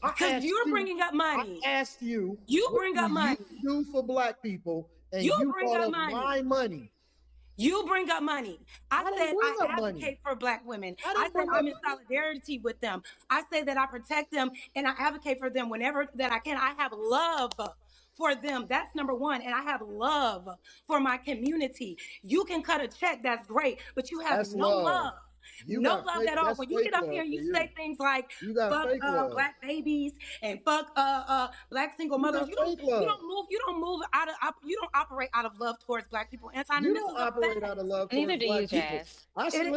Because you're bringing up money. I asked you, You what bring do up money. you do for black people? And You you bring brought up up money. my money. You bring up money. I didn't said bring I up advocate money. for black women. I I didn't said bring I'm up in money. solidarity with them. I say that I protect them and I advocate for them whenever that I can. I have love for them. That's number one. And I have love for my community. You can cut a check, that's great, but you have That's no love. love. You No got love fake. at all. That's When you fake get up here love and for you you. say things like You got fuck fake love. black babies and fuck black single You mothers, got fake love. you don't move out of you don't operate out of love towards black people. Anton, You and this is don't a operate fact. out of love Neither towards do you, black people. Jazz.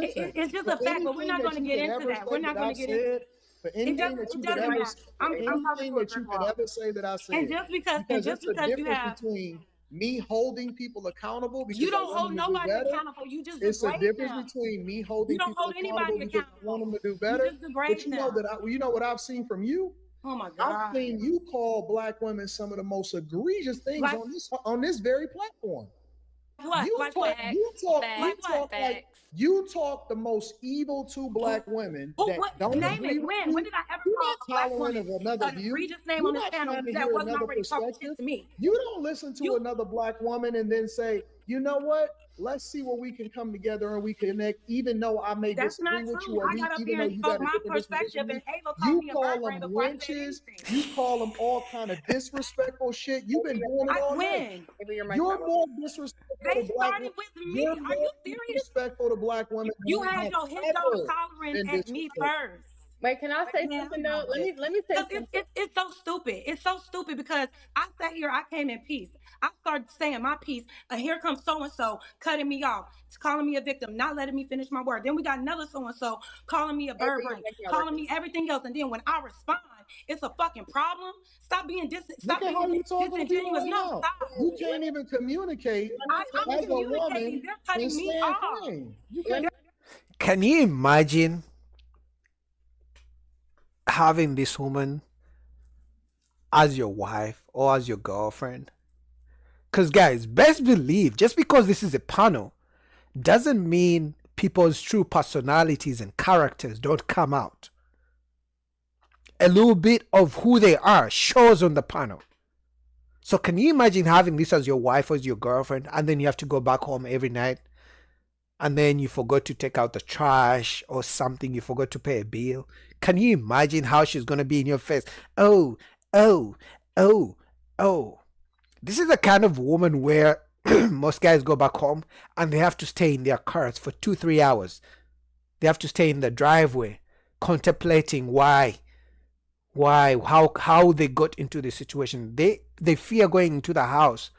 Listen. It's just For a fact, but we're anything not that going to you get could into ever that. We're say not that going to I've get into said, it. for It anything doesn't that it you could doesn't ever, matter. for I'm talking anything to a that you brick could wall. ever say that I And said, because just it's a because you difference have between me holding people accountable you because I don't want hold them to do nobody better. accountable. You just It's a degrade difference them. between me You holding don't people hold accountable anybody because I want accountable. them to do You better. just But degrade you know them. that you know what I've seen from you. Oh my I've God. seen you call black women some of the most egregious things Like on this very platform. what? You Like talk, what? Facts, you talk, Like you facts, what? talk like facts. you talk the most evil to Who, black women that what? don't Name agree it. with When? When you. did I ever You're call not a black tolerant woman of another an view. egregious name on You're this not panel trying to that hear wasn't another already talking perspective. shit to me? You don't listen to You another black woman and then say, you know what? Let's see where we can come together and we connect, even though I may That's disagree not with you, true. or I got up even here though and you spoke got a my different disposition perspective, than and me. Ava called You me a bird call brain them before I said wenches. anything. You call them all kind of disrespectful shit. You've been doing it I all day. win. Maybe your mic's You're not working. more disrespectful They to black women. started with me. You're Are you more serious? disrespectful to black women than You I had have your hit dog ever hollering been at me disrespectful. first. Wait, can I say Hell something though? no. Let me say Because something. it's so stupid. It's so stupid because I sat here, I came in peace. I started saying my piece, and here comes so and so cutting me off, calling me a victim, not letting me finish my word. Then we got another so and so calling me a Maybe bird your brain, mic's not calling working. me everything else. And then when I respond, it's a fucking problem. Look Stop at how being you're talking to people disingenuous. right No, now. stop. You can't even communicate I'm as a communicating. woman They're and cutting me stand off. firm. You Let can't. me Can you imagine having this woman as your wife or as your girlfriend? Because, guys, best believe just because this is a panel doesn't mean people's true personalities and characters don't come out. A little bit of who they are shows on the panel. So, can you imagine having this as your wife or as your girlfriend, and then you have to go back home every night, and then you forgot to take out the trash or something, you forgot to pay a bill? Can you imagine how she's going to be in your face? Oh, oh, oh, oh. This is the kind of woman where most guys go back home and they have to stay in their cars for 2-3 hours. They have to stay in the driveway contemplating how they got into the situation. They fear going into the house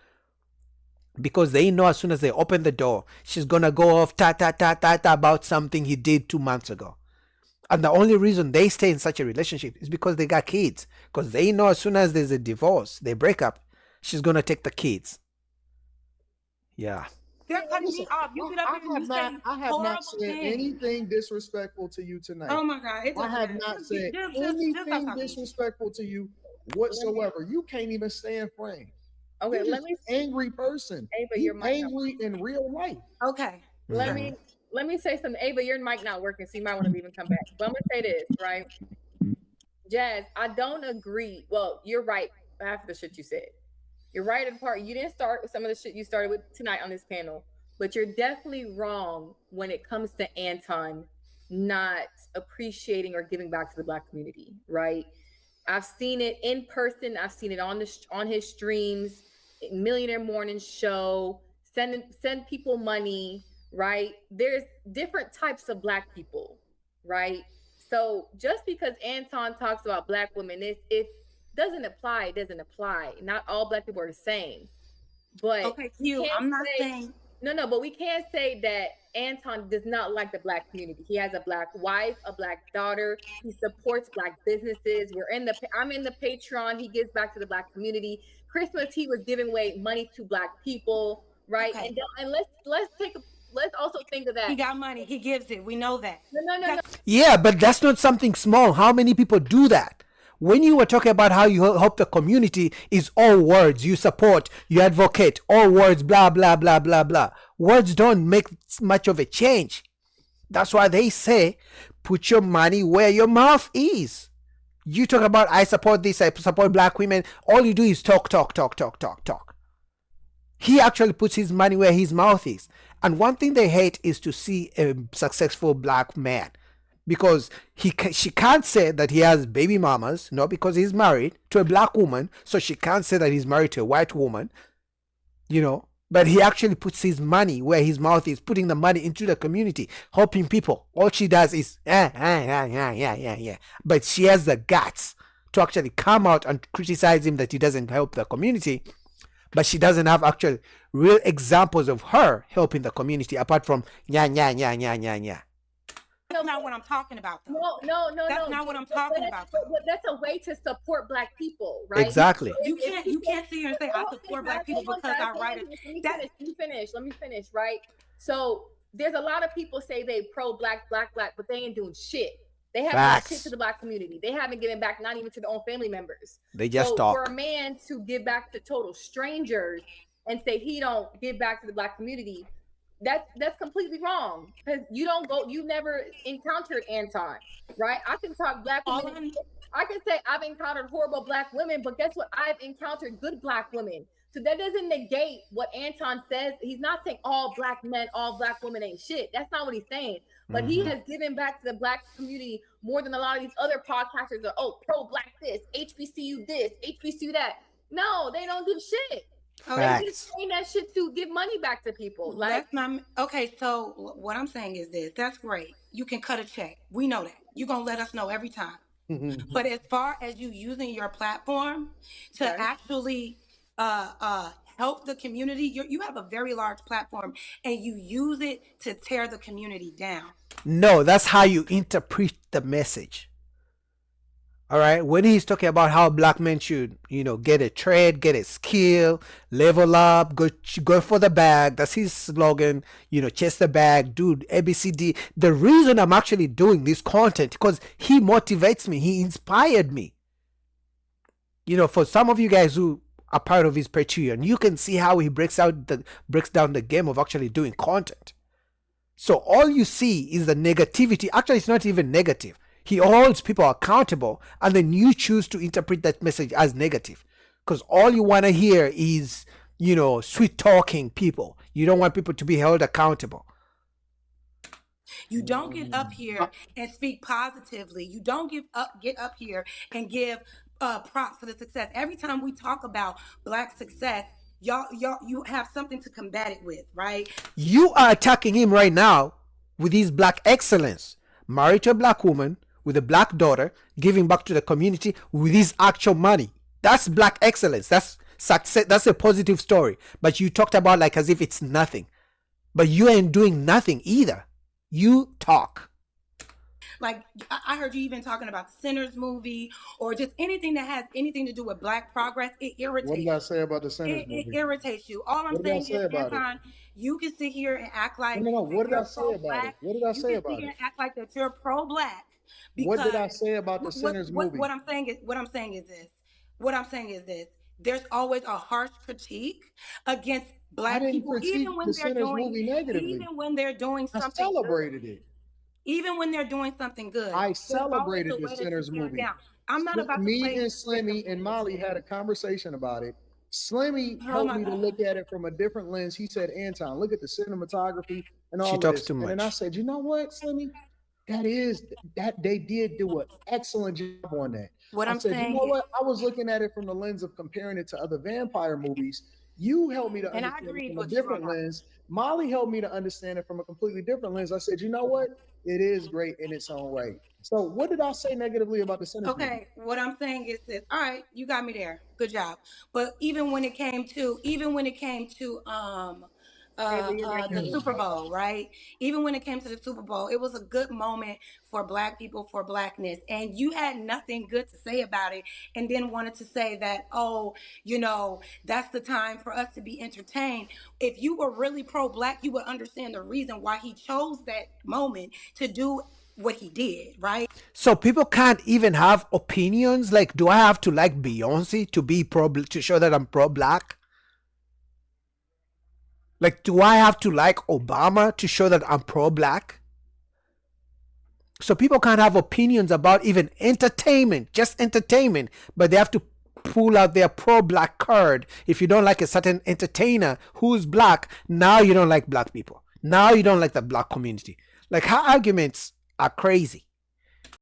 because they know as soon as they open the door, she's gonna go off ta ta ta ta ta about something he did 2 months ago. And the only reason they stay in such a relationship is because they got kids. Because they know as soon as there's a divorce, they break up, she's gonna take the kids. Yeah. They're cutting me off. You get up here and you say I have horrible not said things. anything disrespectful to you tonight. Oh my God. I have not said anything disrespectful to you whatsoever. You can't even stand frame. Okay, You're let just me an angry person. Ava, You your mic not angry in real life. Okay. let me say something. Ava, your mic not working, so you might want to leave and come back. But I'm gonna say this, right? Jazz, I don't agree. Well, you're right half the shit you said. You're right in part. You didn't start with some of the shit you started with tonight on this panel, but you're definitely wrong when it comes to Anton not appreciating or giving back to the Black community, right? I've seen it in person. I've seen it on his streams, Millionaire Morning Show, send people money, right? There's different types of Black people, right? So just because Anton talks about Black women, it doesn't apply. It doesn't apply. Not all Black people are the same. But okay, Q, I'm not saying no, but we can't say that Anton does not like the Black community. He has a Black wife, a Black daughter. He supports Black businesses. I'm in the Patreon. He gives back to the Black community. Christmas, he was giving away money to Black people, right? Okay. And let's also think of that. He got money. He gives it. We know that. No. Yeah, but that's not something small. How many people do that? When you were talking about how you help the community, is all words. You support, you advocate, all words, blah, blah, blah, blah, blah. Words don't make much of a change. That's why they say, put your money where your mouth is. You talk about I support this, I support black women. All you do is talk, talk, talk, talk, talk, talk. He actually puts his money where his mouth is. And one thing they hate is to see a successful black man, because she can't say that he has baby mamas, no, because he's married to a black woman, so she can't say that he's married to a white woman, But he actually puts his money where his mouth is, putting the money into the community, helping people. All she does is, yeah. But she has the guts to actually come out and criticize him that he doesn't help the community. But she doesn't have actual real examples of her helping the community apart from yeah. That's not what I'm talking about, though. No. That's not what I'm talking about. But that's a way to support black people, right? Exactly. You can't sit here and say I support black people because I write it. Let me finish, right? So there's a lot of people say they pro-black, but they ain't doing shit. They haven't done shit to the black community. They haven't given back, not even to their own family members. They just talk. For a man to give back to total strangers and say he don't give back to the black community, that's completely wrong. Because you never encountered Anton, right? I can talk black women. I can say I've encountered horrible black women, but guess what? I've encountered good black women. So that doesn't negate what Anton says. He's not saying all black men, all black women ain't shit. That's not what he's saying. But he has given back to the black community more than a lot of these other podcasters are, pro-black this, HBCU this, HBCU that. No, they don't do shit. They just saying that shit to give money back to people. Okay, so what I'm saying is this. That's great. You can cut a check. We know that. You're going to let us know every time. But as far as you using your platform to actually help the community, you have a very large platform and you use it to tear the community down. No, that's how you interpret the message. All right, when he's talking about how black men should, get a trade, get a skill, level up, go for the bag. That's his slogan. Chase the bag, dude. ABCD. The reason I'm actually doing this content because he motivates me. He inspired me. For some of you guys who are part of his Patreon, you can see how he breaks down the game of actually doing content. So all you see is the negativity. Actually, it's not even negative. He holds people accountable, and then you choose to interpret that message as negative. Because all you want to hear is, sweet talking people. You don't want people to be held accountable. You don't get up here and speak positively. You don't get up here and give props for the success. Every time we talk about black success, y'all, you have something to combat it with, right? You are attacking him right now with his black excellence. Married to a black woman with a black daughter, giving back to the community with his actual money. That's black excellence. That's success. That's a positive story. But you talked about like as if it's nothing. But you ain't doing nothing either. You talk. Like I heard you even talking about the Sinners movie or just anything that has anything to do with black progress. It irritates. What did I say about the Sinners movie? It irritates you. All I'm saying is, Anton, you can sit here and act like no. What did I say about it? What did I say about it? You can act like that you're pro-black. What did I say about the Sinners movie? What I'm saying is this. There's always a harsh critique against black people, even when they're doing something. I celebrated it. Even when they're doing something good. I celebrated the Sinners movie. I'm not about to play. Me and Slimmy and Molly had a conversation about it. Slimmy helped me to look at it from a different lens. He said, Anton, look at the cinematography and all this. She talks too much. And then I said, you know what, Slimmy? That they did do an excellent job on that. I said, you know what? I was looking at it from the lens of comparing it to other vampire movies. You helped me to understand it from a different lens. Molly helped me to understand it from a completely different lens. I said, you know what? It is great in its own way. So what did I say negatively about the Sinners movie? Okay, what I'm saying is this. All right, you got me there. Good job. But even when it came to the Super Bowl, right? Even when it came to the Super Bowl, it was a good moment for black people, for blackness. And you had nothing good to say about it and then wanted to say that, that's the time for us to be entertained. If you were really pro-black, you would understand the reason why he chose that moment to do what he did, right? So people can't even have opinions. Like, do I have to like Beyonce to be to show that I'm pro-black? Like, do I have to like Obama to show that I'm pro-black? So people can't have opinions about even entertainment, just entertainment, but they have to pull out their pro-black card. If you don't like a certain entertainer who's black, now you don't like black people. Now you don't like the black community. Like, her arguments are crazy.